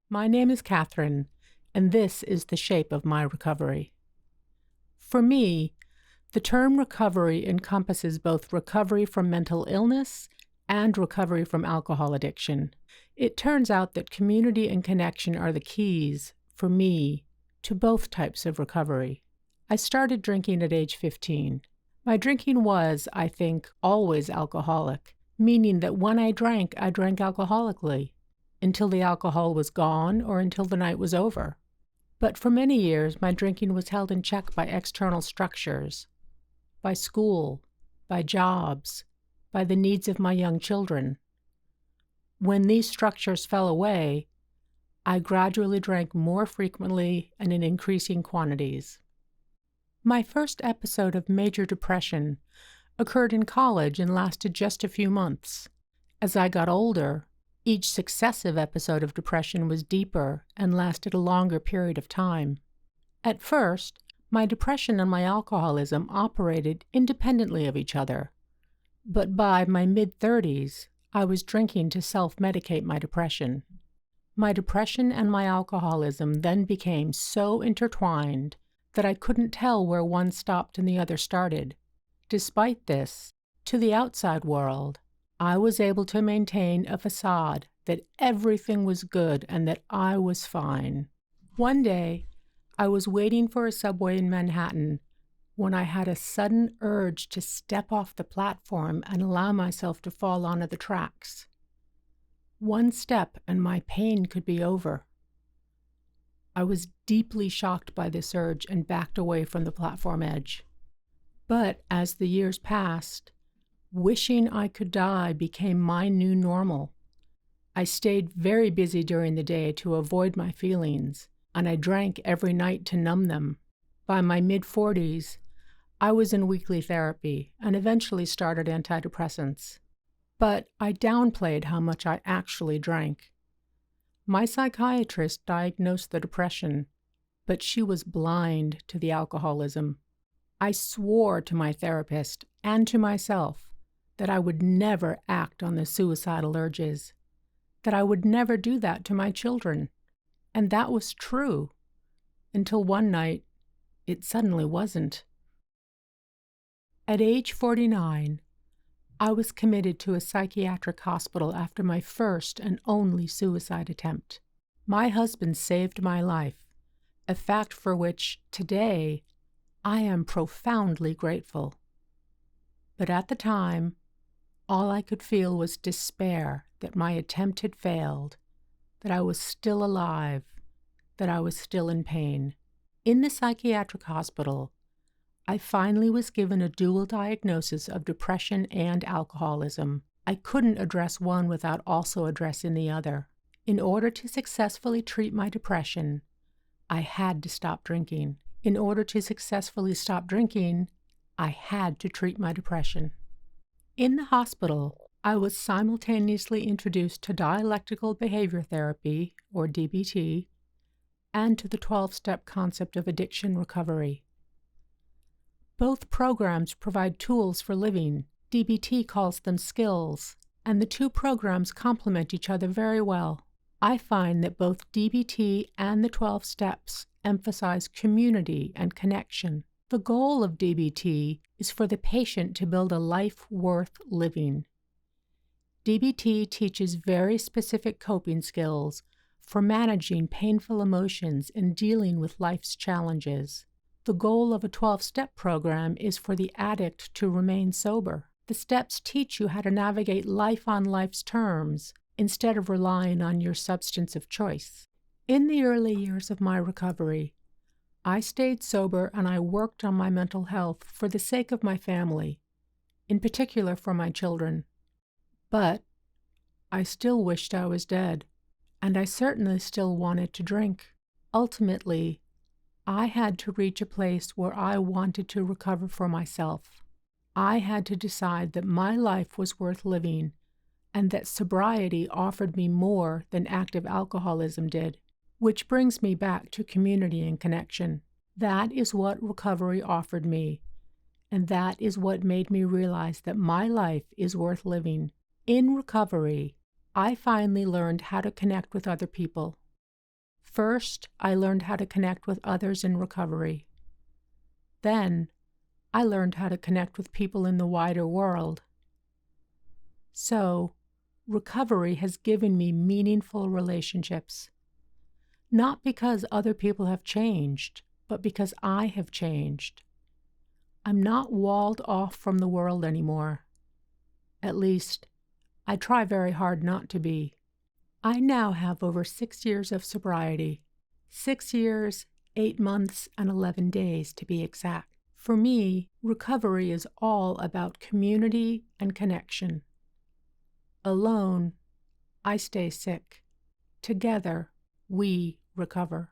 My name is Katherine, and this is the shape of my recovery. For me, the term recovery encompasses both recovery from mental illness and recovery from alcohol addiction. It turns out that community and connection are the keys, for me, to both types of recovery. I started drinking at age 15. My drinking was, I think, always alcoholic, meaning that when I drank alcoholically, until the alcohol was gone or until the night was over. But for many years, my drinking was held in check by external structures, by school, by jobs, by the needs of my young children. When these structures fell away, I gradually drank more frequently and in increasing quantities. My first episode of major depression occurred in college and lasted just a few months. As I got older, each successive episode of depression was deeper and lasted a longer period of time. At first, my depression and my alcoholism operated independently of each other. But by my mid-30s, I was drinking to self-medicate my depression. My depression and my alcoholism then became so intertwined that I couldn't tell where one stopped and the other started. Despite this, to the outside world, I was able to maintain a facade that everything was good and that I was fine. One day, I was waiting for a subway in Manhattan when I had a sudden urge to step off the platform and allow myself to fall onto the tracks. One step and my pain could be over. I was deeply shocked by this urge and backed away from the platform edge. But as the years passed, wishing I could die became my new normal. I stayed very busy during the day to avoid my feelings, and I drank every night to numb them. By my mid-40s, I was in weekly therapy and eventually started antidepressants. But I downplayed how much I actually drank. My psychiatrist diagnosed the depression, but she was blind to the alcoholism. I swore to my therapist and to myself that I would never act on the suicidal urges, that I would never do that to my children. And that was true, until one night, it suddenly wasn't. At age 49, I was committed to a psychiatric hospital after my first and only suicide attempt. My husband saved my life, a fact for which, today, I am profoundly grateful. But at the time, all I could feel was despair that my attempt had failed, that I was still alive, that I was still in pain. In the psychiatric hospital, I finally was given a dual diagnosis of depression and alcoholism. I couldn't address one without also addressing the other. In order to successfully treat my depression, I had to stop drinking. In order to successfully stop drinking, I had to treat my depression. In the hospital, I was simultaneously introduced to dialectical behavior therapy, or DBT, and to the 12-step concept of addiction recovery. Both programs provide tools for living. DBT calls them skills, and the two programs complement each other very well. I find that both DBT and the 12 steps emphasize community and connection. The goal of DBT is for the patient to build a life worth living. DBT teaches very specific coping skills for managing painful emotions and dealing with life's challenges. The goal of a 12-step program is for the addict to remain sober. The steps teach you how to navigate life on life's terms instead of relying on your substance of choice. In the early years of my recovery, I stayed sober and I worked on my mental health for the sake of my family, in particular for my children. But I still wished I was dead, and I certainly still wanted to drink. Ultimately, I had to reach a place where I wanted to recover for myself. I had to decide that my life was worth living and that sobriety offered me more than active alcoholism did. Which brings me back to community and connection. That is what recovery offered me, and that is what made me realize that my life is worth living. In recovery, I finally learned how to connect with other people. First, I learned how to connect with others in recovery. Then, I learned how to connect with people in the wider world. So, recovery has given me meaningful relationships. Not because other people have changed, but because I have changed. I'm not walled off from the world anymore. At least, I try very hard not to be. I now have over 6 years of sobriety. 6 years, 8 months, and 11 days to be exact. For me, recovery is all about community and connection. Alone, I stay sick. Together, we recover.